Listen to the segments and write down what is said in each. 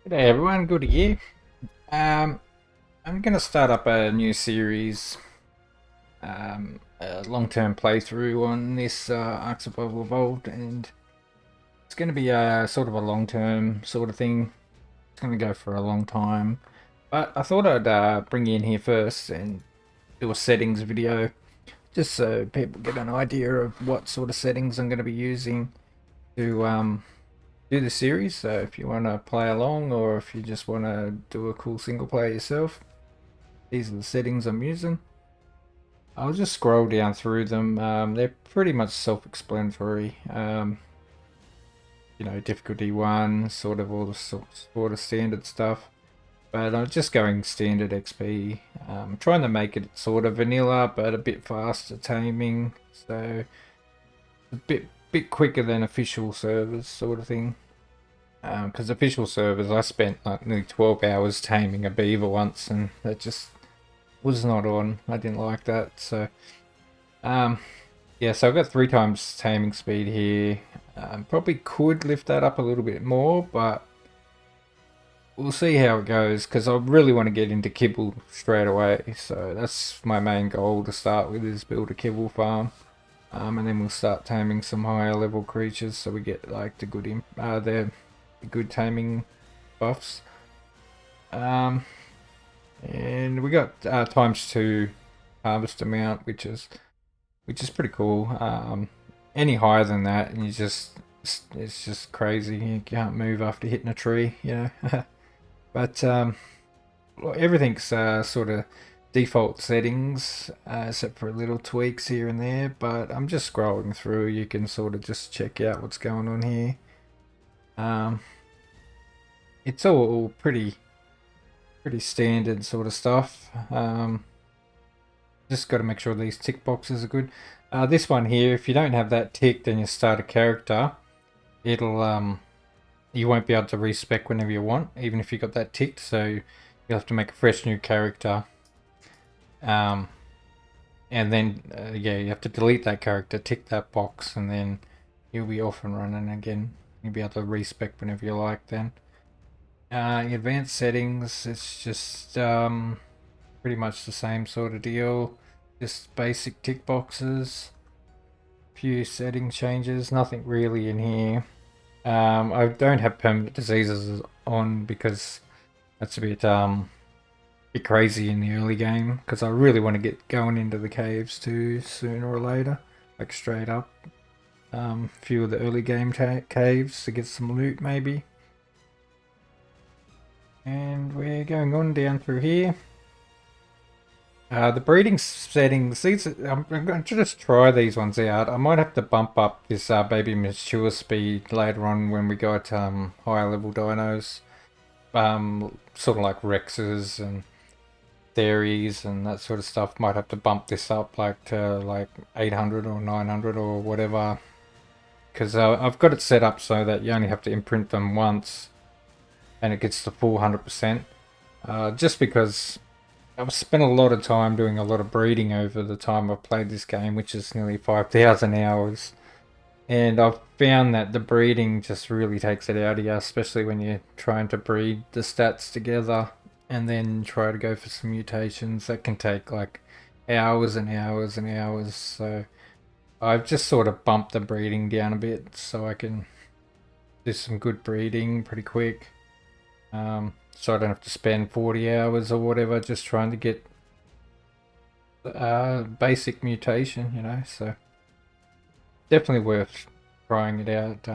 G'day everyone, good to you. Um, I'm going to start up a new series, a long-term playthrough on this Ark Survival Evolved, and it's going to be a sort of a long-term sort of thing. It's going to go for a long time, but I thought I'd bring you in here first and do a settings video, just so people get an idea of what sort of settings I'm going to be using to do the series. So if you want to play along or if you just want to do a cool single player yourself, these are the settings I'm using. I'll just scroll down through them. They're pretty much self-explanatory. Difficulty 1, sort of all the sort of standard stuff. But I'm just going standard XP. Trying to make it sort of vanilla, but a bit faster taming. So a bit quicker than official servers, sort of thing. Because official servers, I spent like nearly 12 hours taming a beaver once, and that just was not on. I didn't like that. So, yeah, so I've got 3 times taming speed here. Probably could lift that up a little bit more, but we'll see how it goes, because I really want to get into kibble straight away. So that's my main goal to start with, is build a kibble farm. And then we'll start taming some higher level creatures, so we get like the good taming buffs. And we got ×2 harvest amount, which is pretty cool. Any higher than that, and it's just crazy. You can't move after hitting a tree, you know. But everything's sort of default settings, except for little tweaks here and there. But I'm just scrolling through. You can sort of just check out what's going on here. It's all pretty standard sort of stuff. Just got to make sure these tick boxes are good. This one here, if you don't have that ticked and you start a character, it'll you won't be able to respec whenever you want, even if you got that ticked. So you'll have to make a fresh new character. And then yeah, you have to delete that character, tick that box, and then you'll be off and running again. You'll be able to respec whenever you like then. Advanced settings, it's just pretty much the same sort of deal. Just basic tick boxes. Few setting changes, nothing really in here. I don't have permanent diseases on because that's a bit crazy in the early game, because I really want to get going into the caves too sooner or later, like straight up. Few of the early game caves to get some loot maybe. And we're going on down through here. The breeding settings, I'm going to just try these ones out. I might have to bump up this baby mature speed later on when we got higher level dinos. Sort of like Rexes and Theories and that sort of stuff. Might have to bump this up like to like 800 or 900 or whatever. Because I've got it set up so that you only have to imprint them once and it gets the full 100%. Just because I've spent a lot of time doing a lot of breeding over the time I've played this game, which is nearly 5,000 hours. And I've found that the breeding just really takes it out of you, especially when you're trying to breed the stats together and then try to go for some mutations. That can take like hours and hours and hours. So I've just sort of bumped the breeding down a bit so I can do some good breeding pretty quick. So I don't have to spend 40 hours or whatever just trying to get basic mutation, you know. So definitely worth trying it out.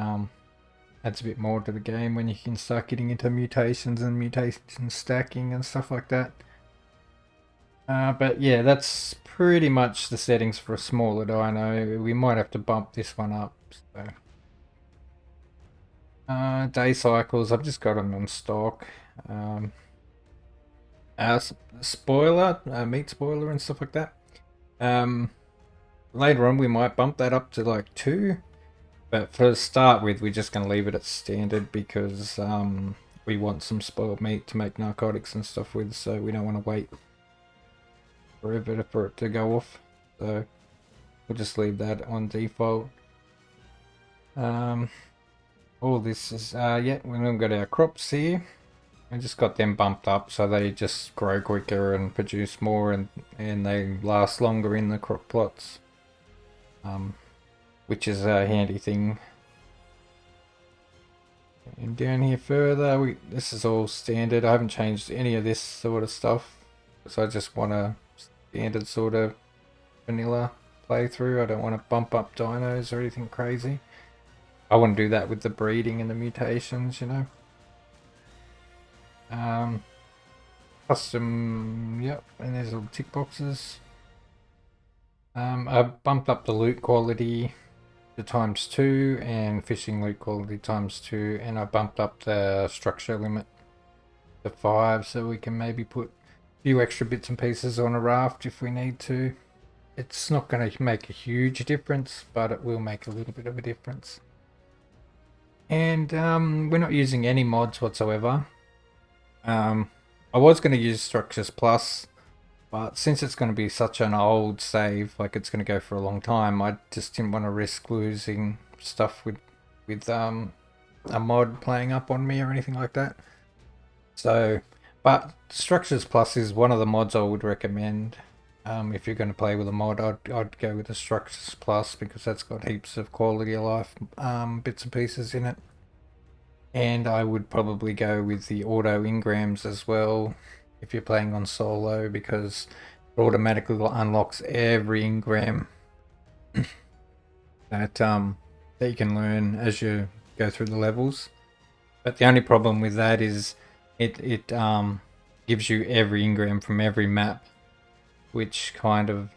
Adds a bit more to the game when you can start getting into mutations and mutation stacking and stuff like that. But yeah, that's pretty much the settings for a smaller dino. We might have to bump this one up. So. Day cycles, I've just got them on stock. Spoiler, meat spoiler and stuff like that. Later on we might bump that up to like 2, but for to start with we're just going to leave it at standard because we want some spoiled meat to make narcotics and stuff with, so we don't want to wait forever for it to go off. So we'll just leave that on default. All this is yeah, we've got our crops here. I just got them bumped up so they just grow quicker and produce more, and they last longer in the crop plots, which is a handy thing. And down here further, this is all standard. I haven't changed any of this sort of stuff, so I just want a standard sort of vanilla playthrough. I don't want to bump up dinos or anything crazy. I want to do that with the breeding and the mutations, you know. Custom, yep, and there's little tick boxes. I bumped up the loot quality to ×2 and fishing loot quality ×2, and I bumped up the structure limit to 5 so we can maybe put a few extra bits and pieces on a raft if we need to. It's not going to make a huge difference, but it will make a little bit of a difference. And we're not using any mods whatsoever. I was going to use Structures Plus, but since it's going to be such an old save, like it's going to go for a long time, I just didn't want to risk losing stuff with a mod playing up on me or anything like that. So, but Structures Plus is one of the mods I would recommend. If you're going to play with a mod, I'd go with the Structures Plus because that's got heaps of quality of life bits and pieces in it. And I would probably go with the auto Engrams as well if you're playing on solo, because it automatically unlocks every Engram that you can learn as you go through the levels. But the only problem with that is it gives you every Engram from every map, which kind of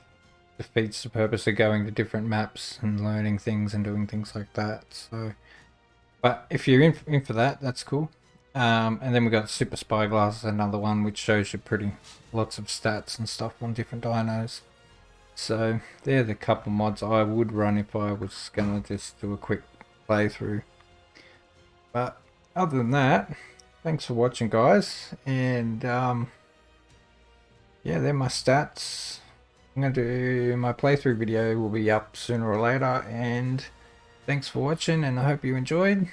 defeats the purpose of going to different maps and learning things and doing things like that. So, but if you're in for that, that's cool. And then we got Super Spyglass, another one which shows you lots of stats and stuff on different dinos. So they're the couple mods I would run if I was gonna just do a quick playthrough. But other than that, thanks for watching, guys, and yeah, they're my stats. I'm going to do my playthrough video, will be up sooner or later, and thanks for watching, and I hope you enjoyed.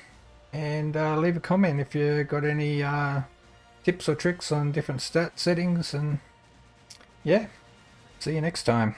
And leave a comment if you got any tips or tricks on different stat settings, and yeah, see you next time.